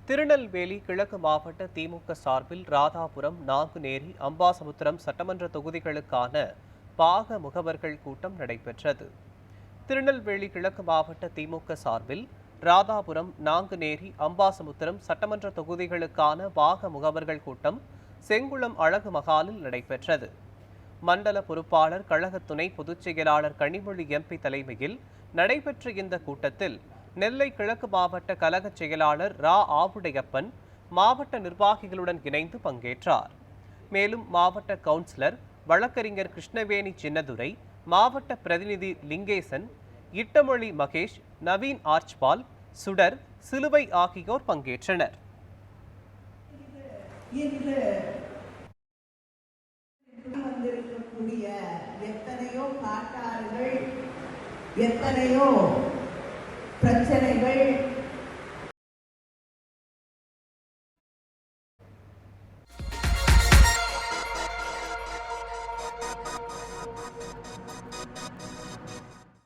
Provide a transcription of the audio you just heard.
திருநெல்வேலி கிழக்கு மாவட்ட திமுக சார்பில் ராதாபுரம், நாங்குநேரி, அம்பாசமுத்திரம் சட்டமன்ற தொகுதிகளுக்கான பாக முகவர்கள் கூட்டம் நடைபெற்றது. திருநெல்வேலி கிழக்கு மாவட்ட திமுக சார்பில் ராதாபுரம், நாங்குநேரி, அம்பாசமுத்திரம் சட்டமன்ற தொகுதிகளுக்கான பாக முகவர்கள் கூட்டம் செங்குளம் அழகு மகாலில் நடைபெற்றது. மண்டல பொறுப்பாளர், கழக துணை பொதுச் செயலாளர் கனிமொழி எம்பி தலைமையில் நடைபெற்ற இந்த கூட்டத்தில் நெல்லை கிழக்கு மாவட்ட கழக செயலாளர் ரா ஆவுடையப்பன் மாவட்ட நிர்வாகிகளுடன் இணைந்து பங்கேற்றார். மேலும் மாவட்ட கவுன்சிலர், வழக்கறிஞர் கிருஷ்ணவேணி சின்னதுரை, மாவட்ட பிரதிநிதி லிங்கேசன், இட்டமொழி மகேஷ், நவீன் ஆர்ச்பால், சுடர், சிலுவை ஆகியோர் பங்கேற்றனர். எத்தனையோ காட்டாறுகள், எத்தனையோ பிரச்சனைகள்